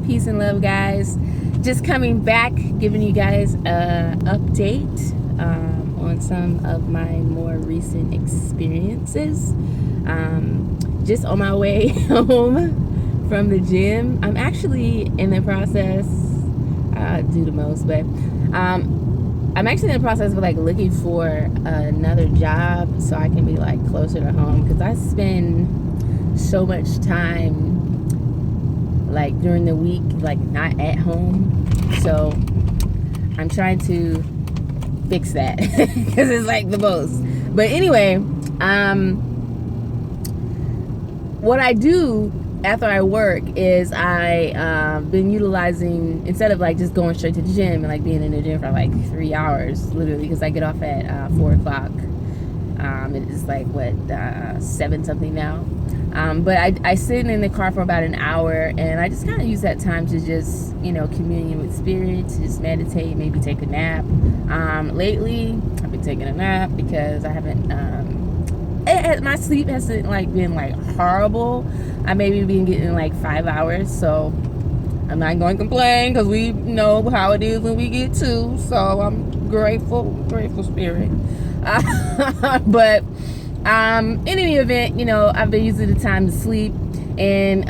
Peace and love, guys. Just coming back, giving you guys an update on some of my more recent experiences. Just on my way home from the gym. I'm actually in the process, I do the most, but I'm actually in the process of like looking for another job so I can be like closer to home, because I spend so much time like during the week like not at home. So I'm trying to fix that because it's like the most. But anyway, what I do after I work is I been utilizing, instead of like just going straight to the gym and like being in the gym for like 3 hours literally, because I get off at 4 o'clock. It's like what 7 something now. But I sit in the car for about an hour, and I just kind of use that time to just, communion with spirit, to just meditate, maybe take a nap. Lately, I've been taking a nap because I haven't, my sleep hasn't like been like horrible. I maybe been getting like 5 hours, so I'm not going to complain, because we know how it is when we get 2. So I'm grateful spirit. But in any event, I've been using the time to sleep, and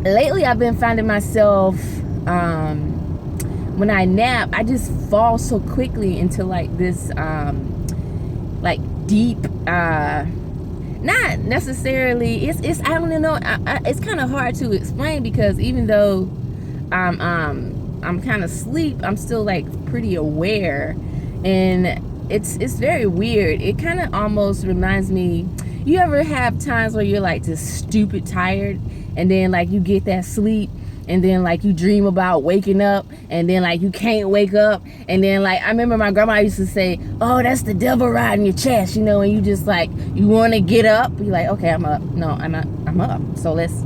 lately I've been finding myself when I nap, I just fall so quickly into like this like deep, not necessarily, it's I don't know, it's kind of hard to explain, because even though I'm kind of asleep, I'm still like pretty aware, and it's very weird. It kind of almost reminds me, you ever have times where you're like just stupid tired, and then like you get that sleep, and then like you dream about waking up, and then like you can't wake up, and then like I remember my grandma used to say, oh, that's the devil riding your chest, and you just like, you want to get up, you're like, okay, I'm up. No, I'm not, I'm up, so let's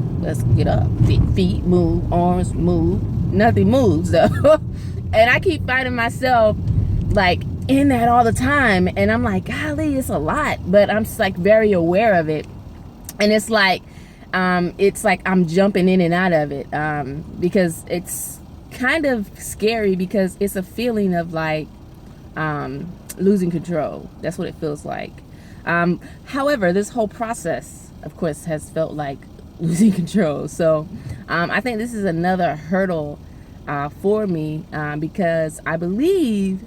get up. Feet move, arms move, nothing moves though. And I keep finding myself like in that all the time, and I'm like, golly, it's a lot, but I'm just like very aware of it, and it's like I'm jumping in and out of it, because it's kind of scary, because it's a feeling of like losing control. That's what it feels like. However, this whole process, of course, has felt like losing control. So I think this is another hurdle for me, because I believe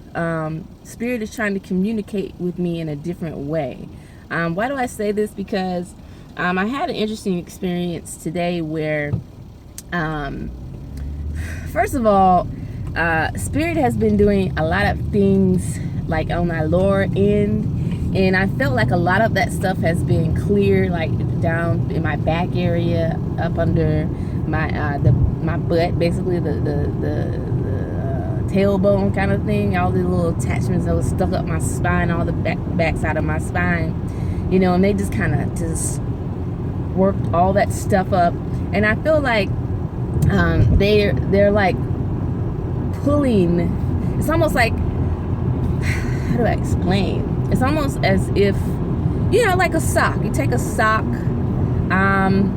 Spirit is trying to communicate with me in a different way. Why do I say this? Because I had an interesting experience today where, first of all, Spirit has been doing a lot of things like on my lower end, and I felt like a lot of that stuff has been clear, like down in my back area, up under my my butt, basically the tailbone kind of thing, all the little attachments that was stuck up my spine, all the back side of my spine, and they just kind of just worked all that stuff up, and I feel like they're like pulling. It's almost like, how do I explain? It's almost as if, like a sock. You take a sock, and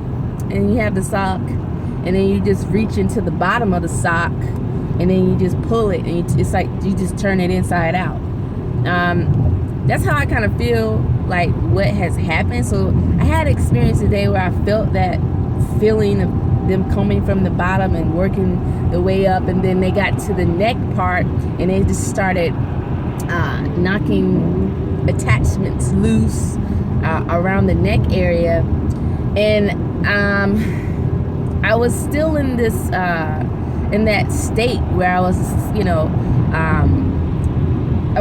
you have the sock, and then you just reach into the bottom of the sock, and then you just pull it, and it's like you just turn it inside out. That's how I kind of feel like what has happened. So I had an experience today where I felt that feeling of them coming from the bottom and working the way up, and then they got to the neck part, and they just started knocking attachments loose around the neck area, and I was still in this in that state where I was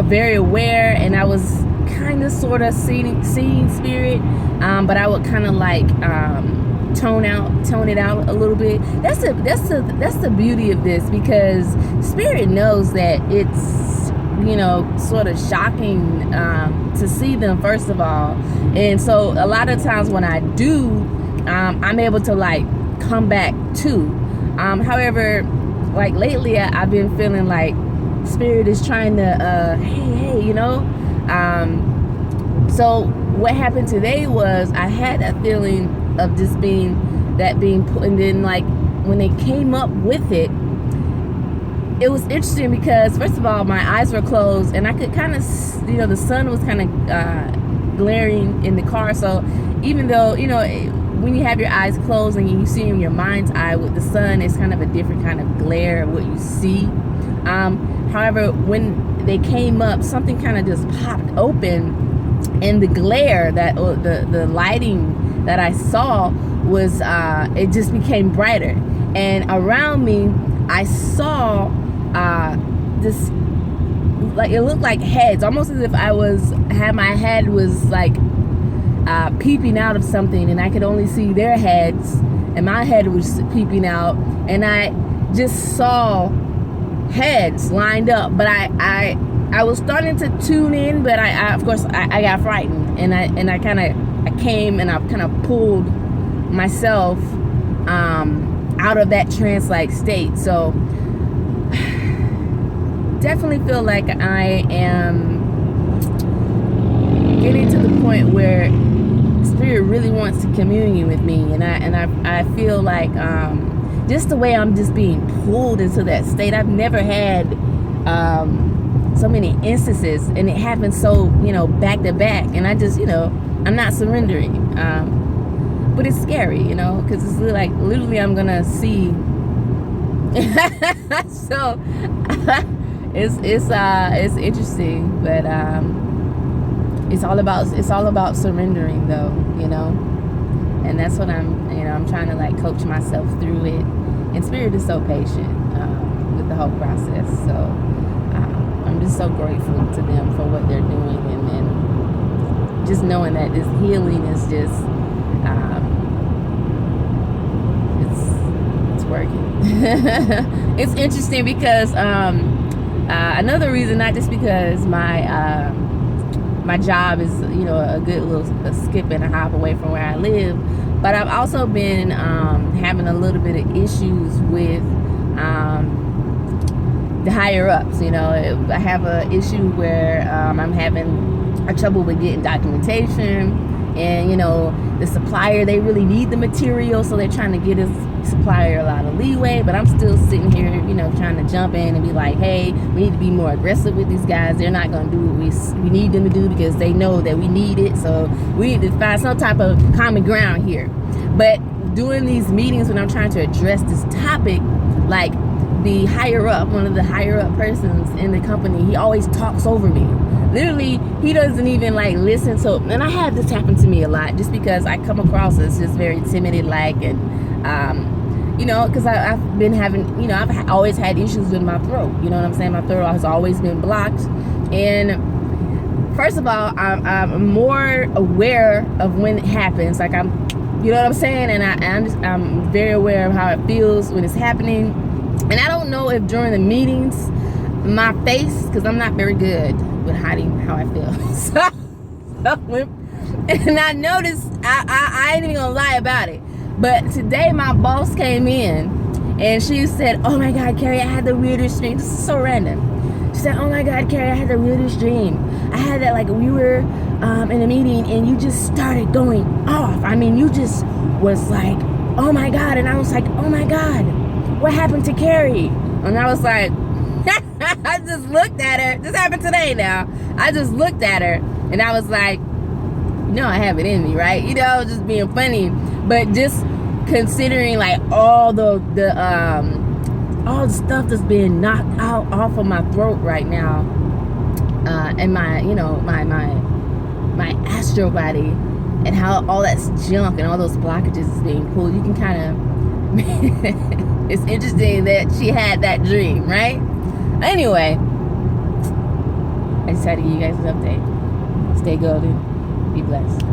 very aware, and I was kind of sort of seeing Spirit, but I would kind of like tone it out a little bit. That's the beauty of this, because Spirit knows that it's sort of shocking to see them, first of all, and so a lot of times when I do, I'm able to like come back too. However, like lately I've been feeling like Spirit is trying to hey, so what happened today was I had a feeling of just being put, and then like when they came up with it, it was interesting because, first of all, my eyes were closed and I could kind of, the sun was kind of glaring in the car. So even though, when you have your eyes closed and you see in your mind's eye with the sun, it's kind of a different kind of glare of what you see. However, when they came up, something kind of just popped open, and the glare that the lighting that I saw was it just became brighter, and around me I saw this, like, it looked like heads, almost as if my head was like peeping out of something, and I could only see their heads, and my head was peeping out, and I just saw heads lined up. But I was starting to tune in, but I of course I got frightened, and I came and I kind of pulled myself out of that trance-like state. So definitely feel like I am getting to the point where Spirit really wants to commune with me, and I feel like just the way I'm just being pulled into that state. I've never had so many instances, and it happened so back to back, and I just I'm not surrendering, but it's scary, because it's like literally I'm gonna see. So it's interesting, but it's all about surrendering, though, and that's what I'm trying to like coach myself through it. And Spirit is so patient with the whole process. So I'm just so grateful to them for what they're doing, and just knowing that this healing is just it's working. It's interesting because another reason, not just because my job is a good little skip and a hop away from where I live, but I've also been having a little bit of issues with the higher ups. I have an issue where I'm having a trouble with getting documentation, and the supplier, they really need the material, so they're trying to get us supplier a lot of leeway, but I'm still sitting here trying to jump in and be like, hey, we need to be more aggressive with these guys. They're not going to do what we need them to do, because they know that we need it, so we need to find some type of common ground here. But doing these meetings when I'm trying to address this topic, like the higher up, one of the higher up persons in the company, he always talks over me. Literally, he doesn't even like listen. So, and I have this happen to me a lot, just because I come across as just very timid, like, and because I've been having, I've always had issues with my throat. You know what I'm saying? My throat has always been blocked. And first of all, I'm more aware of when it happens. Like you know what I'm saying? And I'm very aware of how it feels when it's happening. And I don't know if during the meetings, my face, because I'm not very good with hiding how I feel. And I noticed, I ain't even gonna lie about it, but today my boss came in and she said, oh my God, Carrie, I had the weirdest dream. This is so random. She said, oh my God, Carrie, I had the weirdest dream. I had that, like, we were in a meeting and you just started going off. I mean, you just was like, oh my God. And I was like, oh my God, what happened to Carrie? And I was like, I just looked at her. This happened today now. I just looked at her and I was like, I have it in me, right? Just being funny. But just considering like all the stuff that's being knocked out off of my throat right now, and my my astral body, and how all that's junk and all those blockages is being pulled, you can kind of it's interesting that she had that dream, right? Anyway, I decided to give you guys an update. Stay golden. Be blessed.